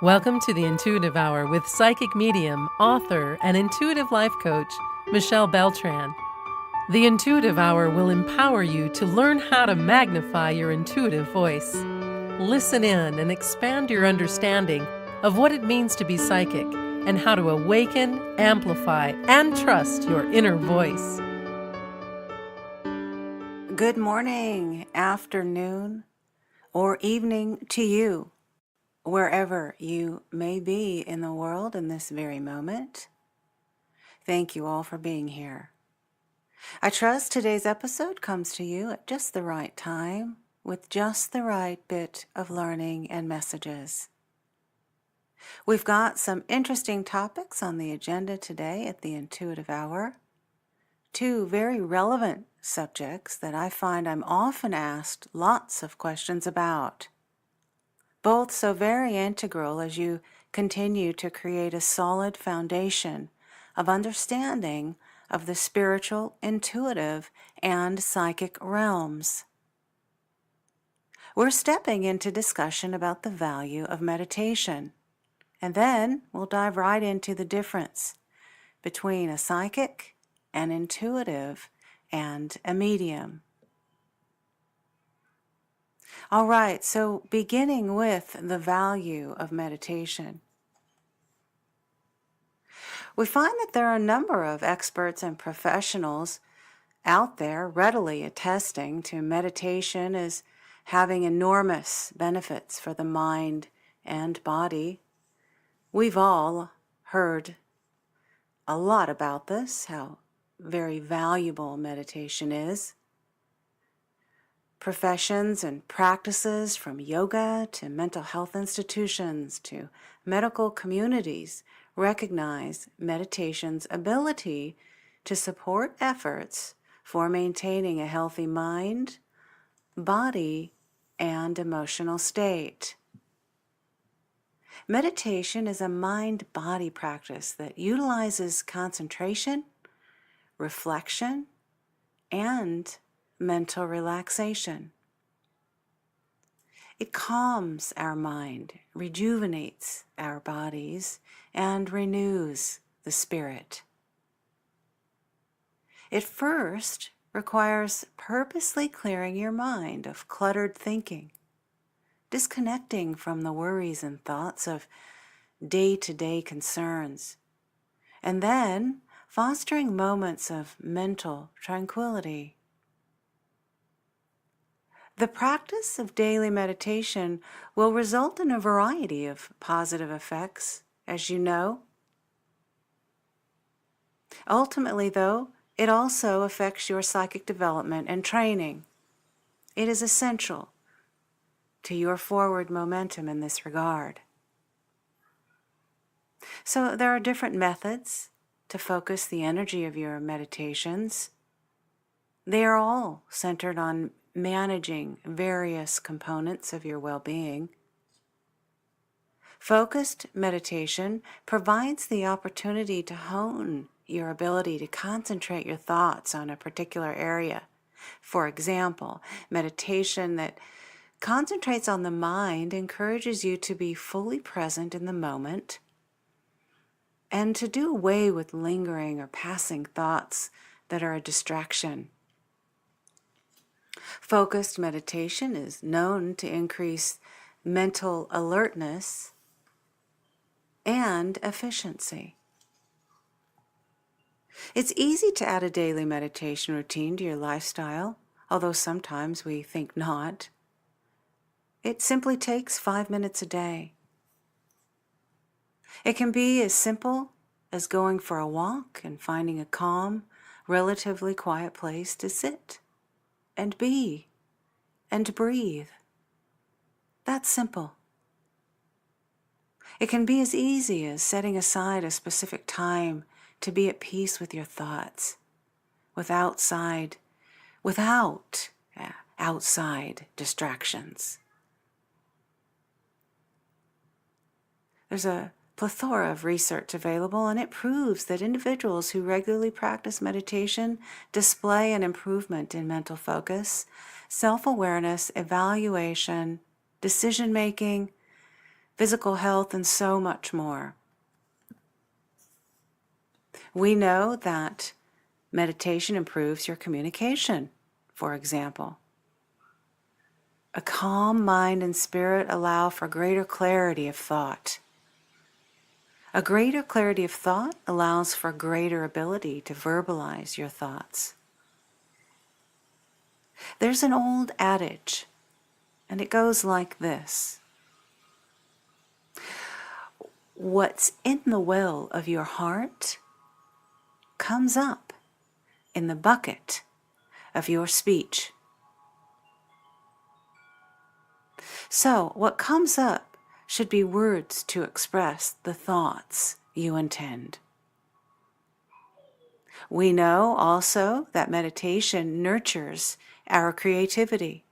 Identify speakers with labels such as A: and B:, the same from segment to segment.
A: Welcome to the Intuitive Hour with psychic medium, author, and intuitive life coach, Michelle Beltran. The Intuitive Hour will empower you to learn how to magnify your intuitive voice. Listen in and expand your understanding of what it means to be psychic and how to awaken, amplify, and trust your inner voice.
B: Good morning, afternoon, or evening to you, wherever you may be in the world in this very moment. Thank you all for being here. I trust today's episode comes to you at just the right time, with just the right bit of learning and messages. We've got some interesting topics on the agenda today at the Intuitive Hour. Two very relevant subjects that I find I'm often asked lots of questions about. Both so very integral as you continue to create a solid foundation of understanding of the spiritual, intuitive, and psychic realms. We're stepping into discussion about the value of meditation, and then we'll dive right into the difference between a psychic, an intuitive, and a medium. All right, so beginning with the value of meditation. We find that there are a number of experts and professionals out there readily attesting to meditation as having enormous benefits for the mind and body. We've all heard a lot about this, how very valuable meditation is. Professions and practices from yoga to mental health institutions to medical communities recognize meditation's ability to support efforts for maintaining a healthy mind, body, and emotional state. Meditation is a mind-body practice that utilizes concentration, reflection, and mental relaxation. It calms our mind, rejuvenates our bodies, and renews the spirit. It first requires purposely clearing your mind of cluttered thinking, disconnecting from the worries and thoughts of day-to-day concerns, and then fostering moments of mental tranquility. The practice of daily meditation will result in a variety of positive effects, as you know. Ultimately, though, it also affects your psychic development and training. It is essential to your forward momentum in this regard. So there are different methods to focus the energy of your meditations. They are all centered on managing various components of your well-being. Focused meditation provides the opportunity to hone your ability to concentrate your thoughts on a particular area. For example, meditation that concentrates on the mind encourages you to be fully present in the moment and to do away with lingering or passing thoughts that are a distraction. Focused meditation is known to increase mental alertness and efficiency. It's easy to add a daily meditation routine to your lifestyle, although sometimes we think not. It simply takes 5 minutes a day. It can be as simple as going for a walk and finding a calm, relatively quiet place to sit and be and breathe. That's simple. It can be as easy as setting aside a specific time to be at peace with your thoughts, without outside distractions. There's a plethora of research available, and it proves that individuals who regularly practice meditation display an improvement in mental focus, self-awareness, evaluation, decision-making, physical health, and so much more. We know that meditation improves your communication, for example. A calm mind and spirit allow for greater clarity of thought. A greater clarity of thought allows for greater ability to verbalize your thoughts. There's an old adage, and it goes like this. What's in the well of your heart comes up in the bucket of your speech. So, what comes up should be words to express the thoughts you intend. We know also that meditation nurtures our creativity.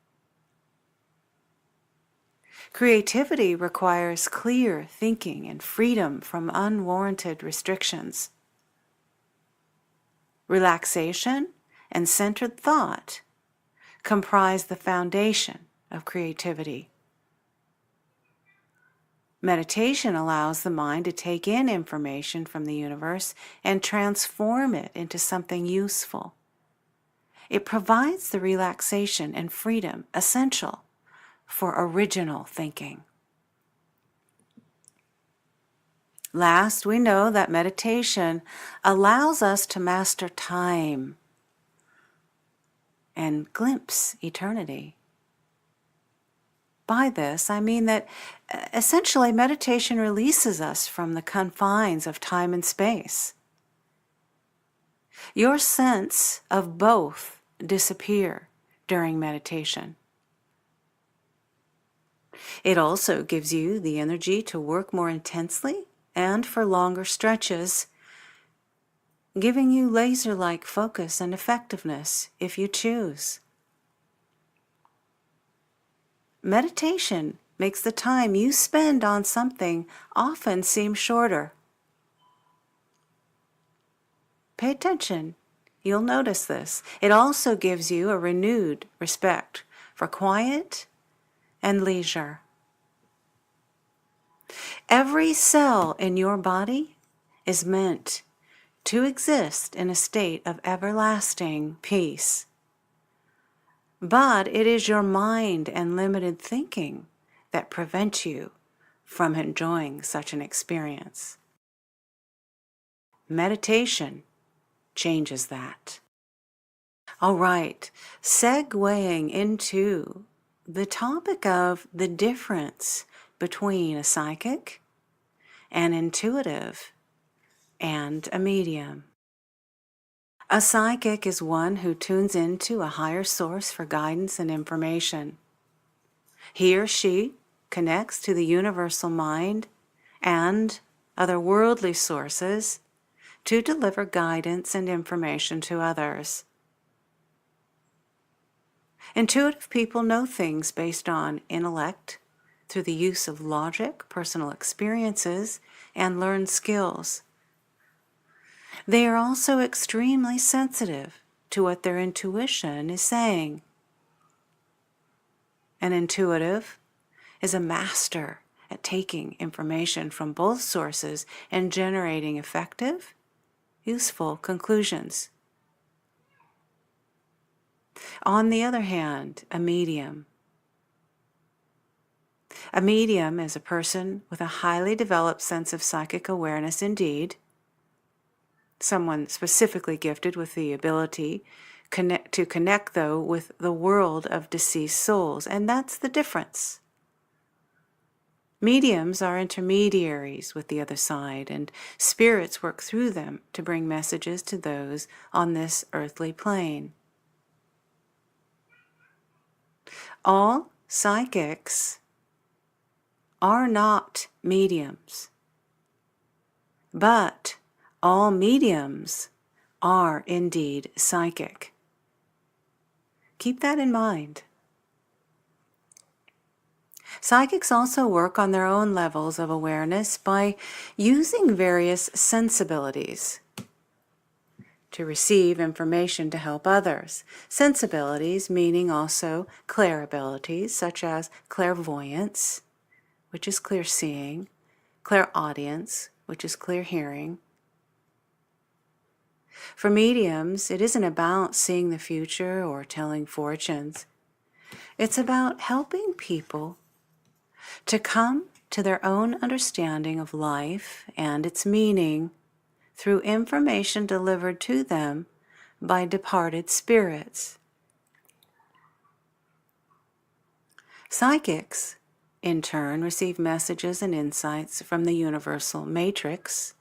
B: Creativity requires clear thinking and freedom from unwarranted restrictions. Relaxation and centered thought comprise the foundation of creativity. Meditation allows the mind to take in information from the universe and transform it into something useful. It provides the relaxation and freedom essential for original thinking. Last, we know that meditation allows us to master time and glimpse eternity. By this, I mean that essentially meditation releases us from the confines of time and space. Your sense of both disappear during meditation. It also gives you the energy to work more intensely and for longer stretches, giving you laser-like focus and effectiveness if you choose. Meditation makes the time you spend on something often seem shorter. Pay attention. You'll notice this. It also gives you a renewed respect for quiet and leisure. Every cell in your body is meant to exist in a state of everlasting peace. But it is your mind and limited thinking that prevent you from enjoying such an experience. Meditation changes that. All right, segueing into the topic of the difference between a psychic, an intuitive, and a medium. A psychic is one who tunes into a higher source for guidance and information. He or she connects to the universal mind and other worldly sources to deliver guidance and information to others. Intuitive people know things based on intellect, through the use of logic, personal experiences, and learned skills. They are also extremely sensitive to what their intuition is saying. An intuitive is a master at taking information from both sources and generating effective, useful conclusions. On the other hand, a medium. A medium is a person with a highly developed sense of psychic awareness indeed, someone specifically gifted with the ability to connect, though, with the world of deceased souls, and that's the difference. Mediums are intermediaries with the other side, and spirits work through them to bring messages to those on this earthly plane. All psychics are not mediums, but all mediums are indeed psychic. Keep that in mind. Psychics also work on their own levels of awareness by using various sensibilities to receive information to help others. Sensibilities meaning also clairabilities, such as clairvoyance, which is clear seeing, clairaudience, which is clear hearing. For mediums, it isn't about seeing the future or telling fortunes. It's about helping people to come to their own understanding of life and its meaning through information delivered to them by departed spirits. Psychics, in turn, receive messages and insights from the universal matrix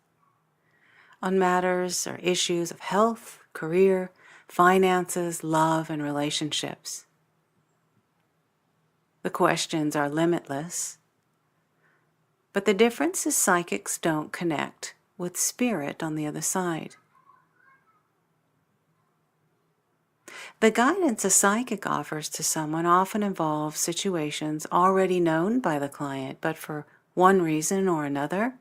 B: on matters or issues of health, career, finances, love, and relationships. The questions are limitless, but the difference is psychics don't connect with spirit on the other side. The guidance a psychic offers to someone often involves situations already known by the client, but for one reason or another,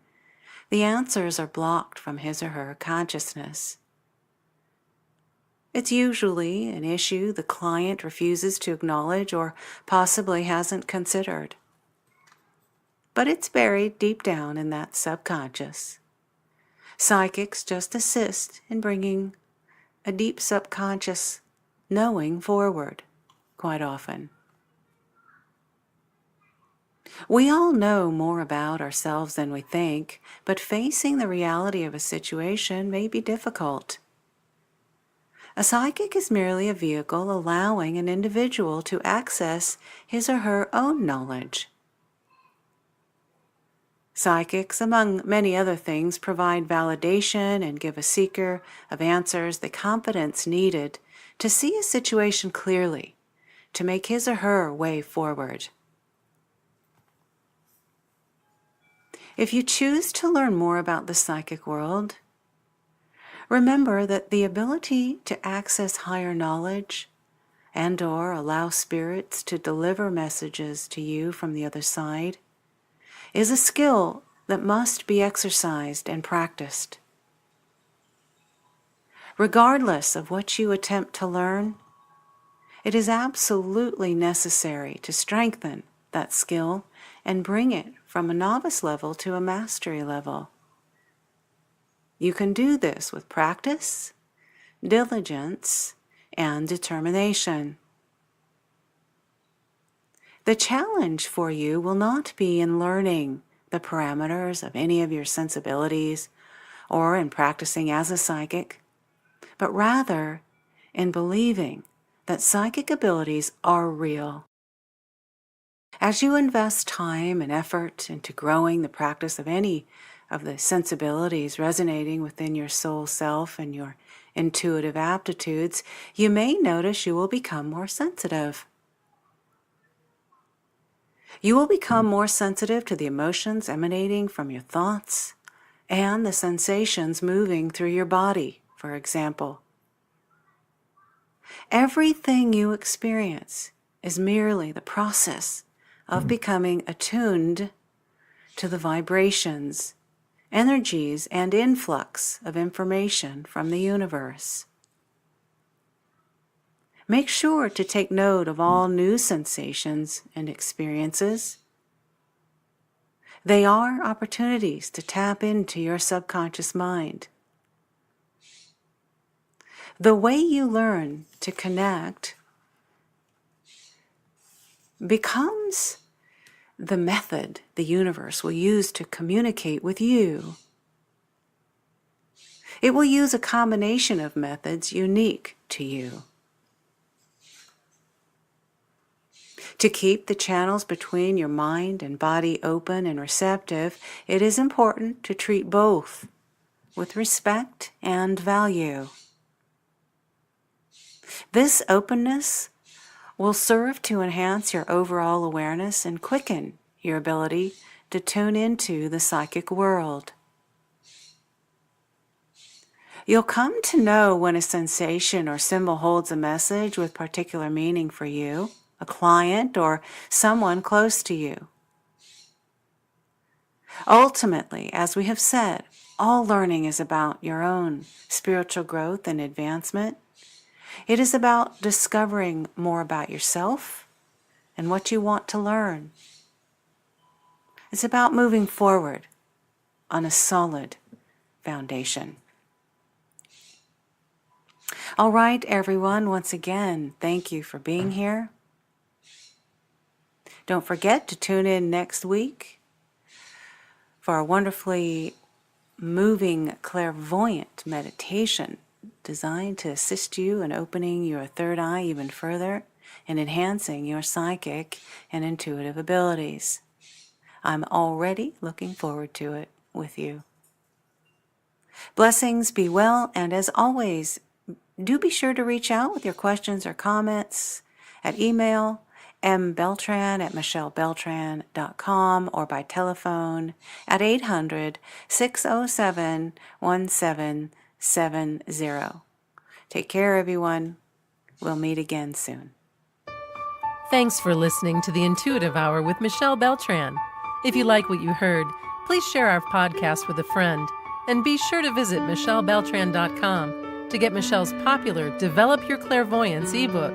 B: the answers are blocked from his or her consciousness. It's usually an issue the client refuses to acknowledge or possibly hasn't considered. But it's buried deep down in that subconscious. Psychics just assist in bringing a deep subconscious knowing forward, quite often. We all know more about ourselves than we think, but facing the reality of a situation may be difficult. A psychic is merely a vehicle allowing an individual to access his or her own knowledge. Psychics, among many other things, provide validation and give a seeker of answers the confidence needed to see a situation clearly, to make his or her way forward. If you choose to learn more about the psychic world, remember that the ability to access higher knowledge and/or allow spirits to deliver messages to you from the other side is a skill that must be exercised and practiced. Regardless of what you attempt to learn, it is absolutely necessary to strengthen that skill and bring it from a novice level to a mastery level. You can do this with practice, diligence, and determination. The challenge for you will not be in learning the parameters of any of your sensibilities or in practicing as a psychic, but rather in believing that psychic abilities are real. As you invest time and effort into growing the practice of any of the sensibilities resonating within your soul self and your intuitive aptitudes, you may notice you will become more sensitive. You will become more sensitive to the emotions emanating from your thoughts and the sensations moving through your body, for example. Everything you experience is merely the process of becoming attuned to the vibrations, energies, and influx of information from the universe. Make sure to take note of all new sensations and experiences. They are opportunities to tap into your subconscious mind. The way you learn to connect becomes the method the universe will use to communicate with you. It will use a combination of methods unique to you. To keep the channels between your mind and body open and receptive, it is important to treat both with respect and value. This openness will serve to enhance your overall awareness and quicken your ability to tune into the psychic world. You'll come to know when a sensation or symbol holds a message with particular meaning for you, a client, or someone close to you. Ultimately, as we have said, all learning is about your own spiritual growth and advancement. It is about discovering more about yourself and what you want to learn. It's about moving forward on a solid foundation. All right, everyone, once again, thank you for being here. Don't forget to tune in next week for a wonderfully moving clairvoyant meditation designed to assist you in opening your third eye even further and enhancing your psychic and intuitive abilities. I'm already looking forward to it with you. Blessings, be well, and as always, do be sure to reach out with your questions or comments at email mbeltran@michellebeltran.com or by telephone at 800-607-1770. Take care, everyone. We'll meet again soon.
A: Thanks for listening to the Intuitive Hour with Michelle Beltran. If you like what you heard, please share our podcast with a friend, and be sure to visit michellebeltran.com to get Michelle's popular Develop Your Clairvoyance ebook.